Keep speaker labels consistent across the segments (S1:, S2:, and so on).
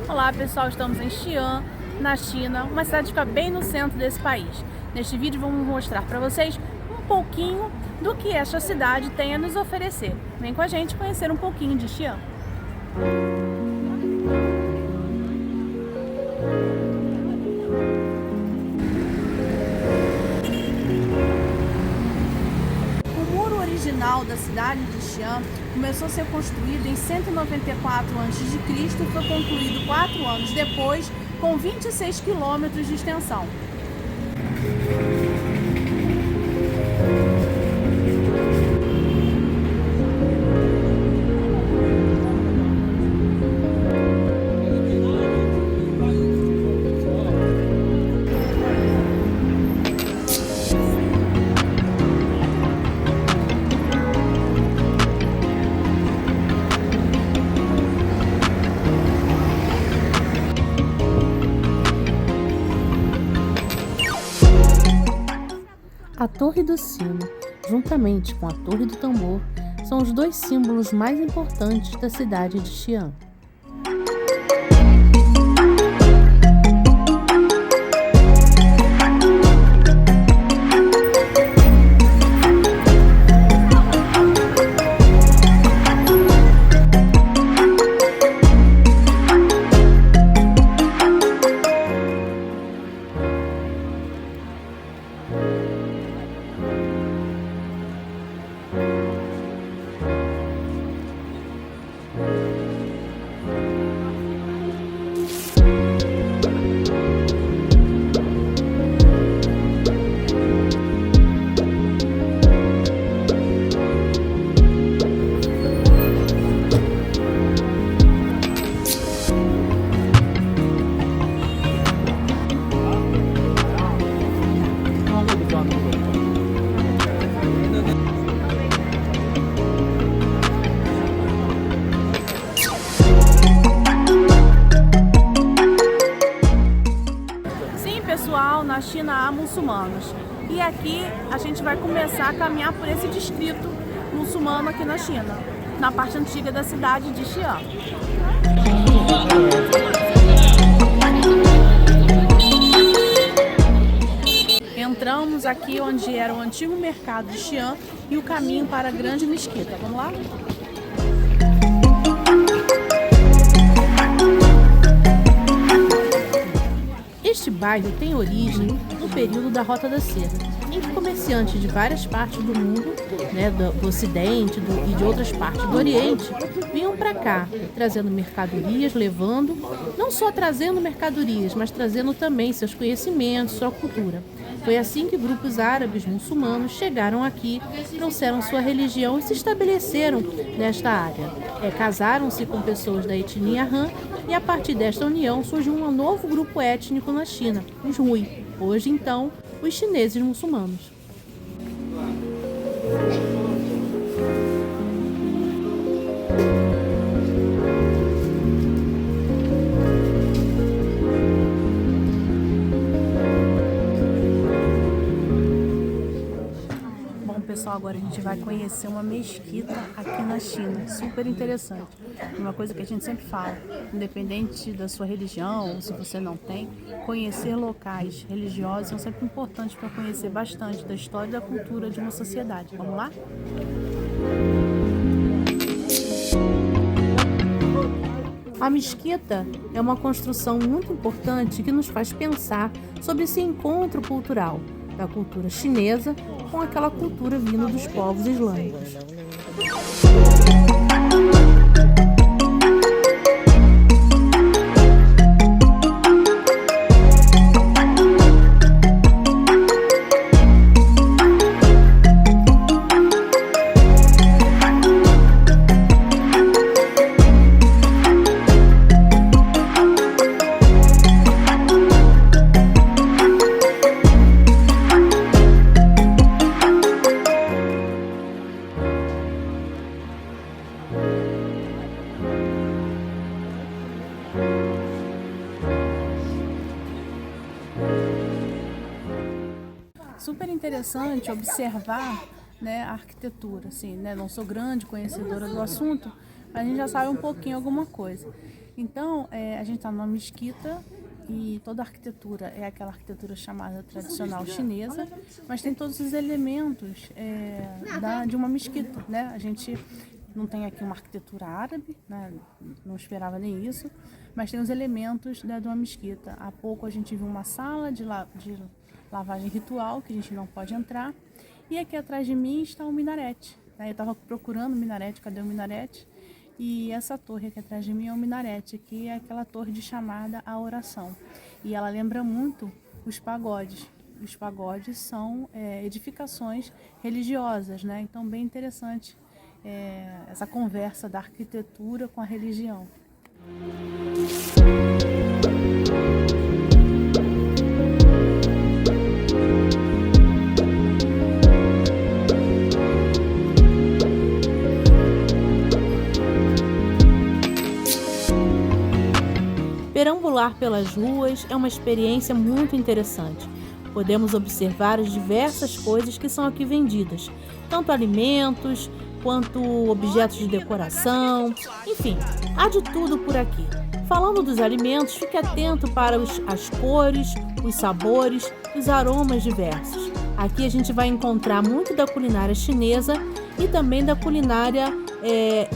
S1: Olá pessoal, estamos em Xi'an, na China, uma cidade que fica bem no centro desse país. Neste vídeo vamos mostrar para vocês um pouquinho do que esta cidade tem a nos oferecer. Vem com a gente conhecer um pouquinho de Xi'an. O muro original da cidade de Xi'an começou a ser construído em 194 a.C. e foi concluído 4 anos depois, com 26 quilômetros de extensão.
S2: A Torre do Sino, juntamente com a Torre do Tambor, são os dois símbolos mais importantes da cidade de Xi'an.
S1: Pessoal, na China há muçulmanos e aqui a gente vai começar a caminhar por esse distrito muçulmano aqui na China, na parte antiga da cidade de Xi'an. Entramos aqui onde era o antigo mercado de Xi'an e o caminho para a grande mesquita. Vamos lá?
S2: Este bairro tem origem no período da Rota da Seda, em que comerciantes de várias partes do mundo, do Ocidente e de outras partes do Oriente, vinham para cá, trazendo mercadorias, não só trazendo mercadorias, mas trazendo também seus conhecimentos, sua cultura. Foi assim que grupos árabes muçulmanos chegaram aqui, trouxeram sua religião e se estabeleceram nesta área. Casaram-se com pessoas da etnia Han e a partir desta união surgiu um novo grupo étnico na China, os Hui, hoje então os chineses muçulmanos.
S1: Pessoal, agora a gente vai conhecer uma mesquita aqui na China, super interessante. Uma coisa que a gente sempre fala, independente da sua religião, ou se você não tem, conhecer locais religiosos são sempre importantes para conhecer bastante da história e da cultura de uma sociedade. Vamos lá?
S2: A mesquita é uma construção muito importante que nos faz pensar sobre esse encontro cultural da cultura chinesa com aquela cultura vinda dos povos islâmicos.
S1: Super interessante observar, né, a arquitetura, assim, né? Não sou grande conhecedora do assunto, mas a gente já sabe um pouquinho alguma coisa. Então, a gente está numa mesquita e toda a arquitetura é aquela arquitetura chamada tradicional chinesa, mas tem todos os elementos de uma mesquita, né? A gente não tem aqui uma arquitetura árabe, né? Não esperava nem isso, mas tem os elementos, né, de uma mesquita. Há pouco a gente viu uma sala de lavagem ritual, que a gente não pode entrar, e aqui atrás de mim está o minarete. Eu estava procurando o minarete, cadê o minarete? E essa torre aqui atrás de mim é o minarete, que é aquela torre de chamada à oração. E ela lembra muito os pagodes. Os pagodes são edificações religiosas, né? Então, bem interessante essa conversa da arquitetura com a religião.
S2: Perambular pelas ruas é uma experiência muito interessante. Podemos observar as diversas coisas que são aqui vendidas, tanto alimentos quanto objetos de decoração, enfim, há de tudo por aqui. Falando dos alimentos, fique atento para as cores, os sabores, os aromas diversos. Aqui a gente vai encontrar muito da culinária chinesa e também da culinária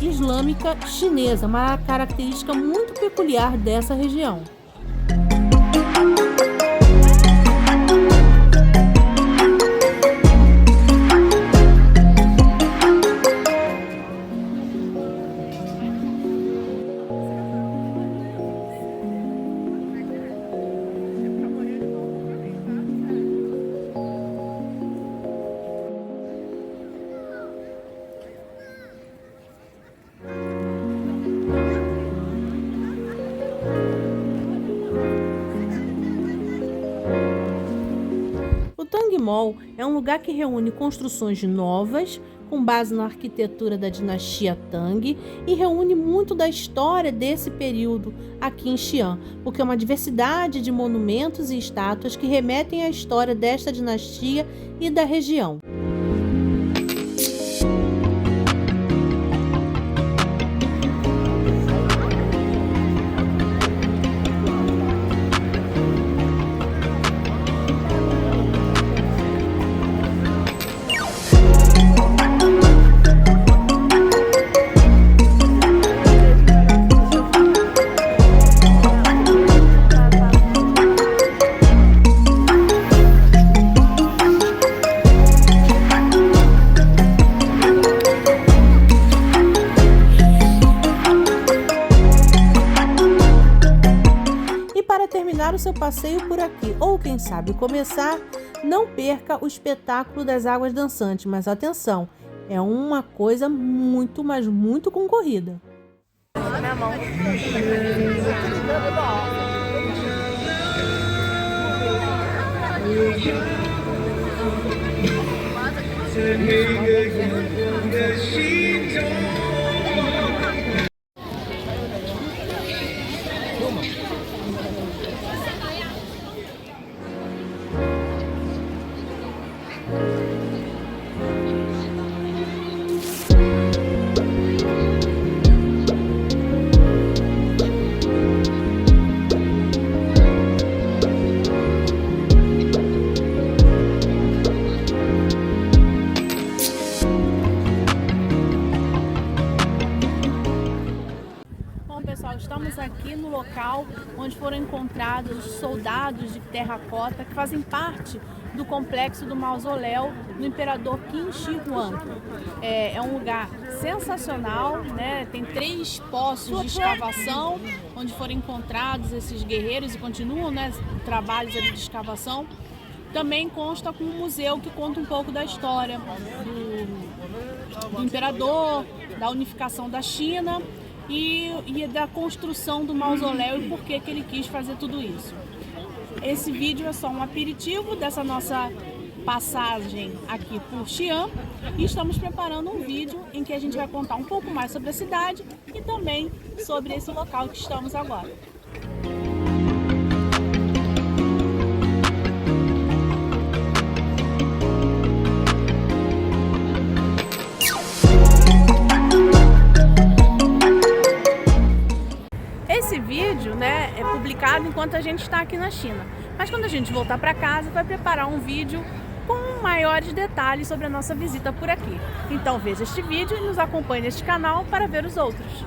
S2: islâmica chinesa, uma característica muito peculiar dessa região. O Tang Mall é um lugar que reúne construções novas, com base na arquitetura da dinastia Tang, e reúne muito da história desse período aqui em Xi'an, porque é uma diversidade de monumentos e estátuas que remetem à história desta dinastia e da região. Terminar o seu passeio por aqui, ou quem sabe começar, não perca o espetáculo das águas dançantes, mas atenção, é uma coisa muito, mas muito concorrida.
S1: Na mão. Estamos aqui no local onde foram encontrados soldados de terracota que fazem parte do complexo do mausoléu do imperador Qin Shi Huang. É um lugar sensacional, né? Tem 3 poços de escavação onde foram encontrados esses guerreiros e continuam, né, trabalhos ali de escavação. Também consta com um museu que conta um pouco da história do imperador, da unificação da China e da construção do mausoléu e por que ele quis fazer tudo isso. Esse vídeo é só um aperitivo dessa nossa passagem aqui por Xi'an e estamos preparando um vídeo em que a gente vai contar um pouco mais sobre a cidade e também sobre esse local que estamos agora. Esse é publicado enquanto a gente está aqui na China. Mas quando a gente voltar para casa, vai preparar um vídeo com maiores detalhes sobre a nossa visita por aqui. Então veja este vídeo e nos acompanhe neste canal para ver os outros.